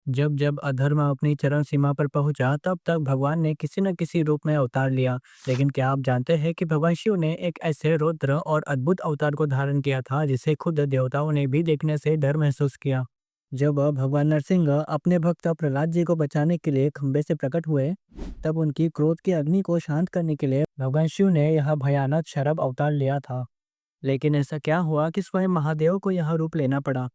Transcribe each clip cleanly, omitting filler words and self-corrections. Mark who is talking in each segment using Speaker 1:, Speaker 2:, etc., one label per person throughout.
Speaker 1: जब जब अधर्म अपनी चरम सीमा पर पहुंचा तब तक भगवान ने किसी न किसी रूप में अवतार लिया। लेकिन क्या आप जानते हैं कि भगवान शिव ने एक ऐसे रौद्र और अद्भुत अवतार को धारण किया था जिसे खुद देवताओं ने भी देखने से डर महसूस किया। जब भगवान नरसिंह अपने भक्त प्रहलाद जी को बचाने के लिए खंबे से प्रकट हुए, तब उनकी क्रोध की अग्नि को शांत करने के लिए भगवान शिव ने यह भयानक शरभ अवतार लिया था। लेकिन ऐसा क्या हुआ कि स्वयं महादेव को यह रूप लेना पड़ा?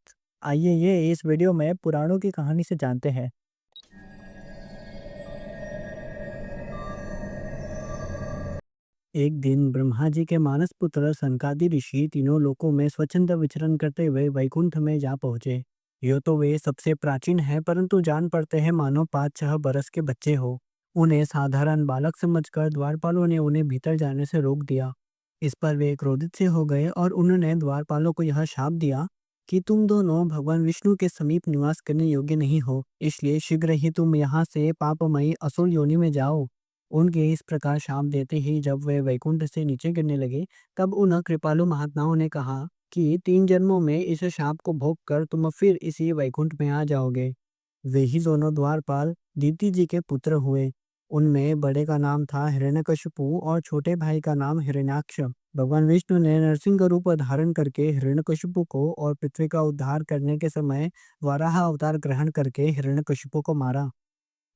Speaker 1: आइए ये इस वीडियो में पुराणों की कहानी से जानते हैं। एक दिन ब्रह्मा जी के मानस पुत्र सनकादि ऋषि तीनों लोकों में स्वच्छंद विचरण करते हुए वैकुंठ में जा पहुंचे। यो तो वे सबसे प्राचीन है, परंतु जान पड़ते हैं मानो 5-6 बरस के बच्चे हो। उन्हें साधारण बालक समझकर द्वारपालों ने उन्हें भीतर जाने से रोक दिया। इस पर वे क्रोधित से हो गए और उन्होंने द्वारपालों को यह शाप दिया कि तुम दोनों भगवान विष्णु के समीप निवास करने योग्य नहीं हो, इसलिए शीघ्र ही तुम यहाँ से पापमयी असुर योनि में जाओ। उनके इस प्रकार शाप देते ही जब वे वैकुंठ से नीचे गिरने लगे, तब उन कृपालु महात्माओं ने कहा कि 3 जन्मों में इस शाप को भोग कर तुम फिर इसी वैकुंठ में आ जाओगे। वे ही दोनों द्वारपाल दीति जी के पुत्र हुए। उनमें बड़े का नाम था हिरण्यकशिपु और छोटे भाई का नाम हिरण्याक्ष। भगवान विष्णु ने नरसिंह रूप धारण करके हिरण्यकशिपु को और पृथ्वी का उद्धार करने के समय वराह अवतार ग्रहण करके हिरण्यकशिपु को मारा।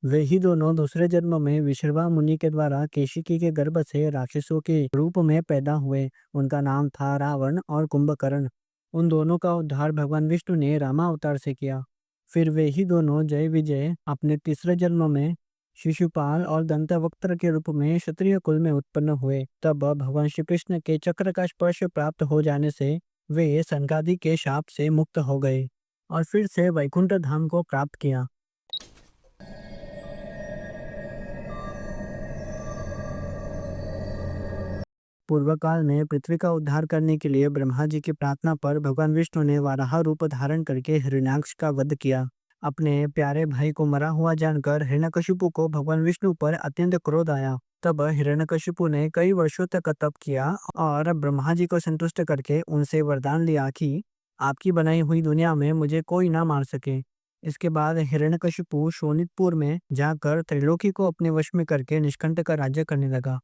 Speaker 1: वे ही दोनों दूसरे जन्म में विश्रवा मुनि के द्वारा केशिकी के गर्भ से राक्षसों के रूप में पैदा हुए। उनका नाम था रावण और कुंभकर्ण। उन दोनों का उद्धार भगवान विष्णु ने रामा अवतार से किया। फिर वे ही दोनों जय विजय अपने तीसरे जन्म में शिशुपाल और दंतवक्त्र के रूप में क्षत्रिय कुल में उत्पन्न हुए। तब भगवान श्री कृष्ण के चक्र का स्पर्श प्राप्त हो जाने से वे सनकादि के शाप से मुक्त हो गए और फिर से वैकुंठ धाम को प्राप्त किया। पूर्व काल में पृथ्वी का उद्धार करने के लिए ब्रह्मा जी की प्रार्थना पर भगवान विष्णु ने वाराह रूप धारण करके हिरण्याक्ष का वध किया। अपने प्यारे भाई को मरा हुआ जानकर हिरण्यकशिपु को भगवान विष्णु पर अत्यंत क्रोध आया। तब हिरण्यकशिपु ने कई वर्षों तक तप किया और ब्रह्मा जी को संतुष्ट करके उनसे वरदान लिया कि आपकी बनाई हुई दुनिया में मुझे कोई ना मार सके। इसके बाद हिरण्यकशिपु शोणितपुर में जाकर त्रैलोकी को अपने वश में करके निष्कंटक का राज्य करने लगा।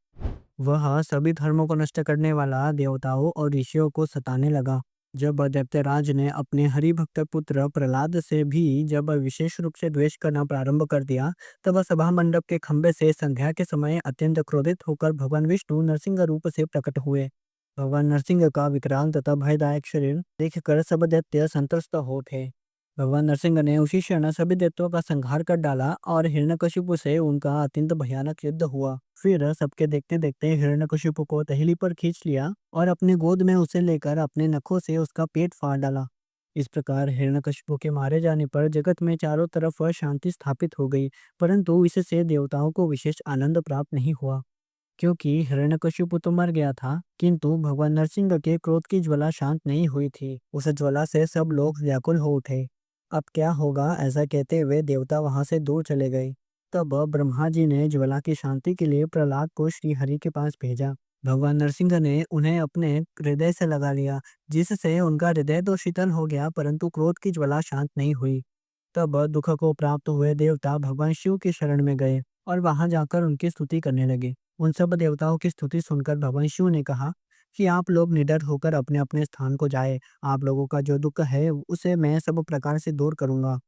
Speaker 1: वह सभी धर्मों को नष्ट करने वाला देवताओं और ऋषियों को सताने लगा। जब दैत्यराज ने अपने हरिभक्त पुत्र प्रहलाद से भी जब विशेष रूप से द्वेष करना प्रारंभ कर दिया, तब सभा मंडप के खंभे से संध्या के समय अत्यंत क्रोधित होकर भगवान विष्णु नरसिंह रूप से प्रकट हुए। भगवान नरसिंह का विकराल तथा भयदायक शरीर देखकर सब दैत्य संत्रस्त हो थे। भगवान नरसिंह ने उसी क्षण सभी दैत्यों का संहार कर डाला और हिरण्यकशिपु से उनका अत्यंत भयानक युद्ध हुआ। फिर सबके देखते देखते हिरण्यकशिपु को तहेली पर खींच लिया और अपनी गोद में उसे लेकर अपने नखों से उसका पेट फाड़ डाला। इस प्रकार हिरण्यकशिपु के मारे जाने पर जगत में चारों तरफ शांति स्थापित हो गई, परंतु इससे देवताओं को विशेष आनंद प्राप्त नहीं हुआ, क्योंकि हिरण्यकशिपु तो मर गया था, किंतु भगवान नरसिंह के क्रोध की ज्वाला शांत नहीं हुई थी। उस ज्वाला से सब लोग व्याकुल हो उठे। अब क्या होगा, ऐसा कहते हुए देवता वहां से दूर चले गए। तब ब्रह्मा जी ने ज्वाला की शांति के लिए प्रहलाद को श्री हरि के पास भेजा। भगवान नरसिंह ने उन्हें अपने हृदय से लगा लिया, जिससे उनका हृदय तो शीतल हो गया, परंतु क्रोध की ज्वाला शांत नहीं हुई। तब दुख को प्राप्त हुए देवता भगवान शिव की शरण में गए और वहां जाकर उनकी स्तुति करने लगे। उन सब देवताओं की स्तुति सुनकर भगवान शिव ने कहा कि आप लोग निडर होकर अपने अपने स्थान को जाए। आप लोगों का जो दुख है उसे मैं सब प्रकार से दूर करूंगा।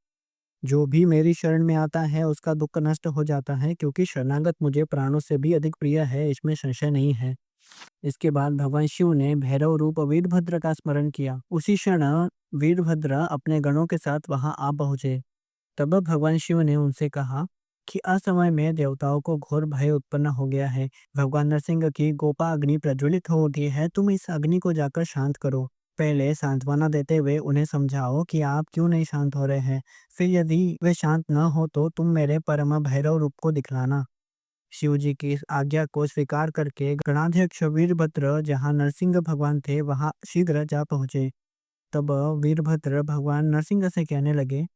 Speaker 1: जो भी मेरी शरण में आता है उसका दुख नष्ट हो जाता है, क्योंकि शरणागत मुझे प्राणों से भी अधिक प्रिय है, इसमें संशय नहीं है। इसके बाद भगवान शिव ने भैरव रूप वीरभद्र का स्मरण किया। उसी क्षण वीरभद्र अपने गणों के साथ वहां आ पहुंचे। तब भगवान शिव ने उनसे कहा कि असमय में देवताओं को घोर भय उत्पन्न हो गया है। भगवान नरसिंह की गोपा अग्नि प्रज्वलित हो उठी है, तुम इस अग्नि को जाकर शांत करो। पहले सांत्वना देते हुए उन्हें समझाओ कि आप क्यों नहीं शांत हो रहे हैं। फिर यदि वे शांत न हो तो तुम मेरे परम भैरव रूप को दिखलाना। शिव जी की इस आज्ञा को स्वीकार करके गणाध्यक्ष वीरभद्र जहाँ नरसिंह भगवान थे वहां शीघ्र जा पहुंचे। तब वीरभद्र भगवान नरसिंह से कहने लगे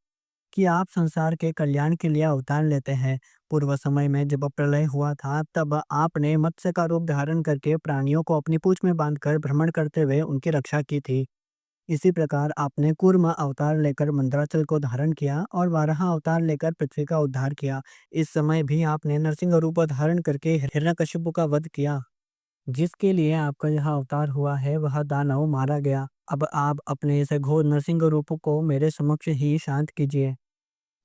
Speaker 1: कि आप संसार के कल्याण के लिए अवतार लेते हैं। पूर्व समय में जब प्रलय हुआ था, तब आपने मत्स्य का रूप धारण करके प्राणियों को अपनी पूंछ में बांधकर भ्रमण करते हुए उनकी रक्षा की थी। इसी प्रकार आपने कूर्म अवतार लेकर मंदराचल को धारण किया और वाराह अवतार लेकर पृथ्वी का उद्धार किया। इस समय भी आपने नरसिंह रूप धारण करके हिरण्यकशिपु का वध किया। जिसके लिए आपका यह अवतार हुआ है वह दानव मारा गया। अब आप अपने इस घोर नरसिंह रूप को मेरे समक्ष ही शांत कीजिए।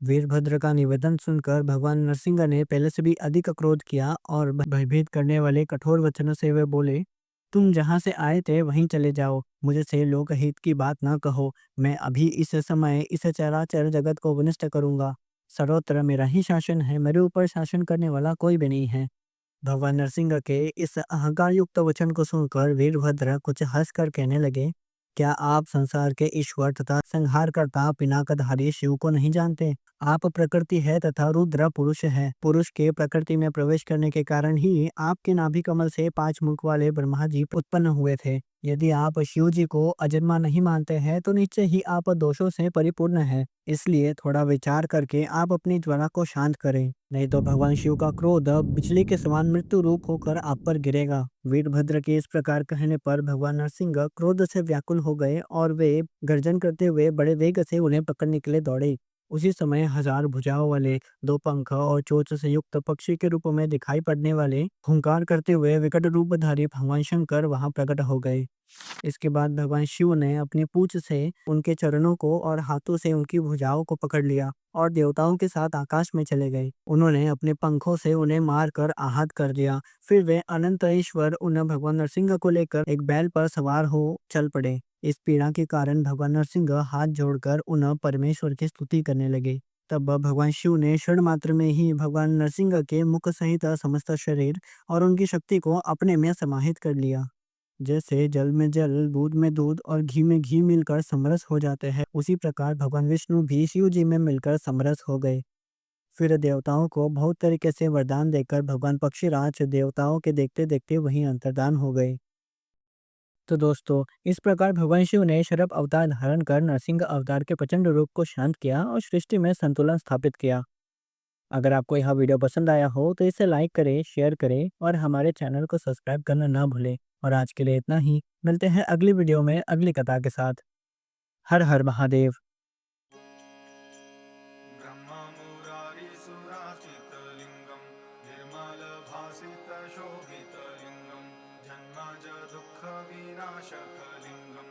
Speaker 1: वीरभद्र का निवेदन सुनकर भगवान नरसिंह ने पहले से भी अधिक क्रोध किया और भयभीत करने वाले कठोर वचनों से वे बोले, तुम जहाँ से आए थे वहीं चले जाओ, मुझसे लोकहित की बात न कहो। मैं अभी इस समय इस चराचर जगत को विनष्ट करूंगा। सर्वत्र मेरा ही शासन है, मेरे ऊपर शासन करने वाला कोई भी नहीं है। भगवान नरसिंह के इस अहंकार युक्त वचन को सुनकर वीरभद्र कुछ हंसकर कहने लगे, क्या आप संसार के ईश्वर तथा संहारकर्ता पिनाकधारी शिव को नहीं जानते? आप प्रकृति है तथा रुद्र पुरुष है। पुरुष के प्रकृति में प्रवेश करने के कारण ही आपके नाभि कमल से 5 मुख वाले ब्रह्मा जी उत्पन्न हुए थे। यदि आप शिव जी को अजन्मा नहीं मानते हैं तो निश्चय ही आप दोषों से परिपूर्ण हैं। इसलिए थोड़ा विचार करके आप अपनी ज्वाला को शांत करें, नहीं तो भगवान शिव का क्रोध बिजली के समान मृत्यु रूप होकर आप पर गिरेगा। वीरभद्र के इस प्रकार कहने पर भगवान नरसिंह क्रोध से व्याकुल हो गए और वे गर्जन करते हुए बड़े वेग से उन्हें पकड़ने के लिए दौड़े। उसी समय 1000 भुजाओं वाले 2 पंख और चोंच से युक्त पक्षी के रूप में दिखाई पड़ने वाले हुंकार करते हुए विकट रूपधारी भगवान शंकर वहां प्रकट हो गए। इसके बाद भगवान शिव ने अपनी पूंछ से उनके चरणों को और हाथों से उनकी भुजाओं को पकड़ लिया और देवताओं के साथ आकाश में चले गए। उन्होंने अपने पंखों से उन्हें मारकर आहत कर दिया। फिर वे अनंत ईश्वर उन भगवान नरसिंह को लेकर एक बैल पर सवार हो चल पड़े। इस पीड़ा के कारण भगवान नरसिंह हाथ जोड़कर उन परमेश्वर की स्तुति करने लगे। तब भगवान शिव ने क्षण मात्र में ही भगवान नरसिंह के मुख सहित समस्त शरीर और उनकी शक्ति को अपने में समाहित कर लिया। जैसे जल में जल, दूध में दूध और घी में घी मिलकर समरस हो जाते हैं, उसी प्रकार भगवान विष्णु भी शिव जी में मिलकर समरस हो गए। फिर देवताओं को बहुत तरीके से वरदान देकर भगवान पक्षीराज देवताओं के देखते देखते वहीं अंतर्धान हो गए। तो दोस्तों, इस प्रकार भगवान शिव ने शरभ अवतार धारण कर नरसिंह अवतार के प्रचंड रूप को शांत किया और सृष्टि में संतुलन स्थापित किया। अगर आपको यह वीडियो पसंद आया हो तो इसे लाइक करें, शेयर करें और हमारे चैनल को सब्सक्राइब करना ना भूलें। और आज के लिए इतना ही। मिलते हैं अगली वीडियो में अगली कथा के साथ। हर हर महादेव।
Speaker 2: ब्रह्ममुरारिसुराचितलिङ्गं निर्मलभासितशोभितलिङ्गं जन्मज दुःखविनाशकलिङ्गं